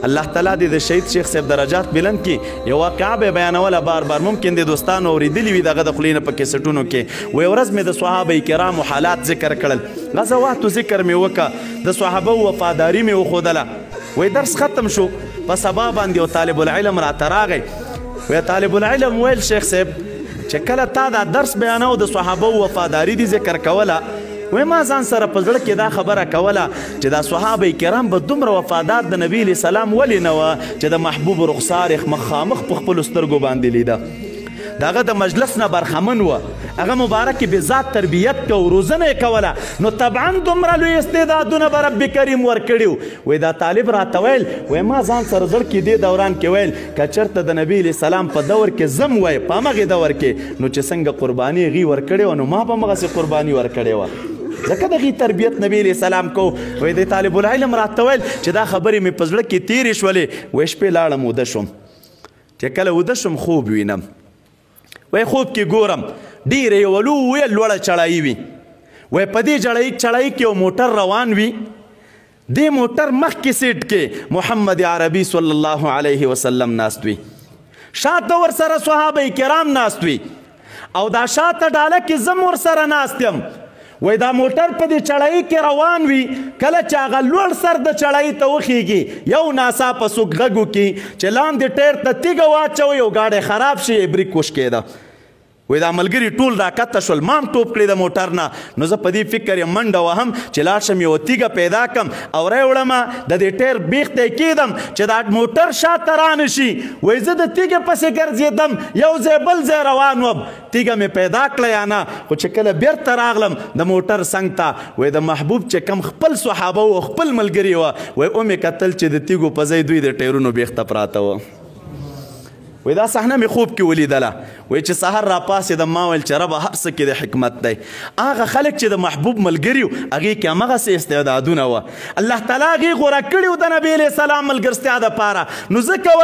الله تعالی دې د شهید شیخ صاحب درجات بلند کړي. یو واقعه به بیانوله بار بار، ممکن د دوستانو اورېدلي وي دغه د خولې نه په کیسټونو کې. وی ورځ مې د صحابه کرامو حالات ذکر کړل، غزواتو ذکر مې وکړه، د صحابه وفاداري مې وښودله. وی درس ختم شو، په سبا باندې یو طالب العلم راته راغی. وی طالب العلم ویل شیخ صاحب چې کله تا دا درس بیانو د صحابه وفاداري دي ذکر کوله، وی ما ځان سره په زړه کې دا خبره کوله چې دا صحابه کرام به دومره وفادار د نبي علیه السلام ولې نه وه چې د محبوب رخسار یې مخامخ په خپلو سترګو باندې لیده. د هغه د مجلس نه برخمن وه، هغه مبارک به ذات تربیت کو، روزنه یې کوله، نو طبعا دومره لوی استعدادونه به رب کریم ورکړي. وی دا طالب راته ویل، وی ما ځان سره زړه کې دې دوران کې ویل که چېرته د نبي علیه السلام په دور کې زم وی په همغې دور کې، نو چې څنګه قرباني هغې ورکړې وه نو ما به همغسې قرباني ورکړې وه، ځکه د هغې تربیت نبي علیه السلام کو. وی د طالب العلم راته ویل چې دا خبرې مې په زړه کې تېرې شولې. وی شپې لاړم وده شوم، چې کله وده شوم خوب وینم. وی خوب کې ګورم ډېره یوه لویه لوړه چړایي وي. وی په دې چړایي کې یو موټر روان وي، دې موټر مخکې سیټ کې محمد عربي صلی الله علیه وسلم ناست وي، شاته ورسره صحابه کرام ناست وي، او دا شاته ډاله کې زم ورسره ناست یم. وی دا موټر په دې چړایي کې روان وي، کله چې هغه لوړ سر د چړایي ته وخیږي، یو ناڅاپه څوک غږ وکړي چې لاندې ټیر ته تیږه واچوئ او ګاډی خراب شي، بریک وشکېده. وی دا ملګري ټول راکته شول، ما هم ټوپ کړې د موټر نه. نو زه په دې فکر یم منډه وهم چې لاړ شم یوه تیږه پیدا کړم او راوړمه د دې ټیر بیخ ته یې کېدم چې دا موټر شاته رانه شي. وی زه د تیږې پسې ګرځېدم، یو ځای بل ځای روان وم، تیږه مې پیدا کړه یا نه. خو چې کله بیرته راغلم د موټر څنګ ته، وی د محبوب چې کم خپل صحابه و خپل ملګري وه، وی ومې کتل چې د تیږو په ځای دوی د ټیرونو بیخته پراته وه. وی دا صحنه مې خوب کې ولیدله. وی چې سحر را پاسېدم ما ویل چې ربه هر څه کې د حکمت دی. هغه خلک چې د محبوب ملګري وو هغې کې همغسې استعدادونه وه، الله تعالی هغې غوره کړي وو د نبي علیه السلام ملګرتیا دپاره. نو ځکه